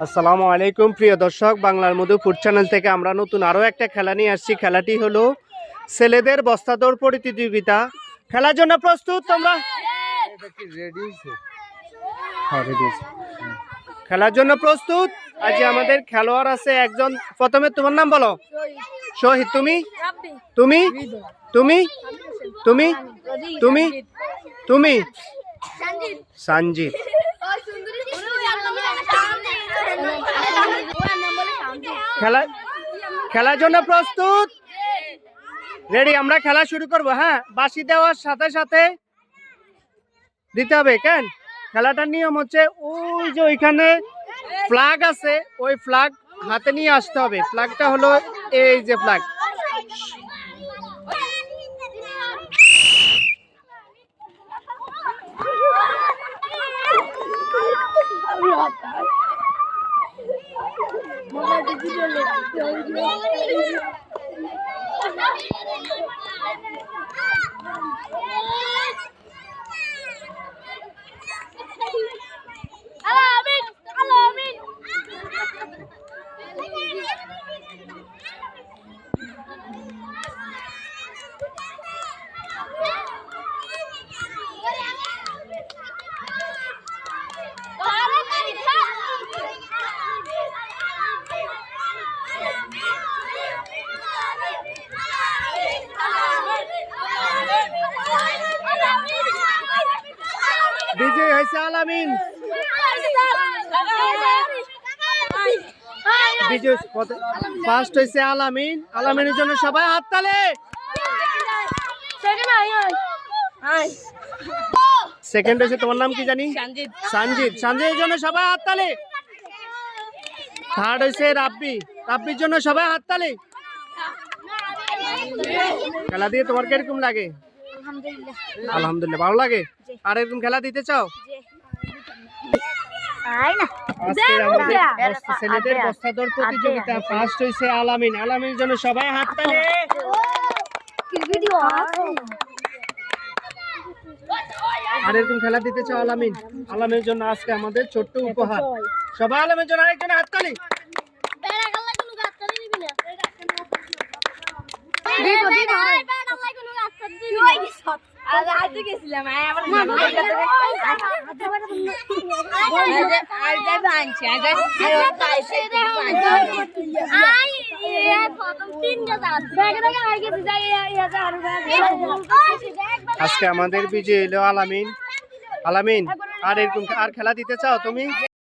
আসসালামু আলাইকুম প্রিয় দর্শক, বাংলার মধু ফুড চ্যানেল থেকে আমরা নতুন আরও একটা খেলা নিয়ে আসছি। খেলাটি হলো ছেলেদের বস্তা দৌড় প্রতিযোগিতা। খেলার জন্য প্রস্তুত তোমরা? খেলার জন্য প্রস্তুত? আজ আমাদের খেলোয়াড় আছে একজন। প্রথমে তোমার নাম বলো। শহীদ। তুমি তুমি তুমি তুমি তুমি তুমি সঞ্জিত। খেলার জন্য প্রস্তুত? রেডি? আমরা খেলা শুরু করব। হ্যাঁ, বাঁশি দেওয়ার সাথে সাথে দিতে হবে। কেন? খেলাটার নিয়ম হচ্ছে ওই যে ওইখানে ফ্ল্যাগ আছে, ওই ফ্ল্যাগ হাতে নিয়ে আসতে হবে। ফ্ল্যাগটা হলো এই যে ফ্ল্যাগ। বিজয় হয়েছে আলামিন। বিজয় ফার্স্ট হয়েছে আলামিন। আলামিনের জন্য সবাই হাততালি। সেকেন্ড হয়েছে, তোমার নাম কি জানি? সঞ্জিত। সঞ্জিতের জন্য সবাই হাততালি। থার্ড হয়েছে রাব্বি। রাব্বির জন্য সবাই হাততালি। খেলা দিয়ে তোমার কিরকম লাগে? আলহামদুলিল্লাহ, ভালো লাগে। আর এরকম খেলা দিতে চাও? ছেলেদের বস্তা দৌড় প্রতিযোগিতা ফার্স্ট হয়েছে আলামিন। আলামিনের জন্য সবাই হাততালি। আর এরকম খেলা দিতে চাও আলামিন? আলামিনের জন্য আজকে আমাদের ছোট্ট উপহার। সবাই আলামিনের জন্য আরেকজন হাততালি। আজকে আমাদের বিজয় এলো আলামিন। আলামিন, আর এরকম আর খেলা দিতে চাও তুমি?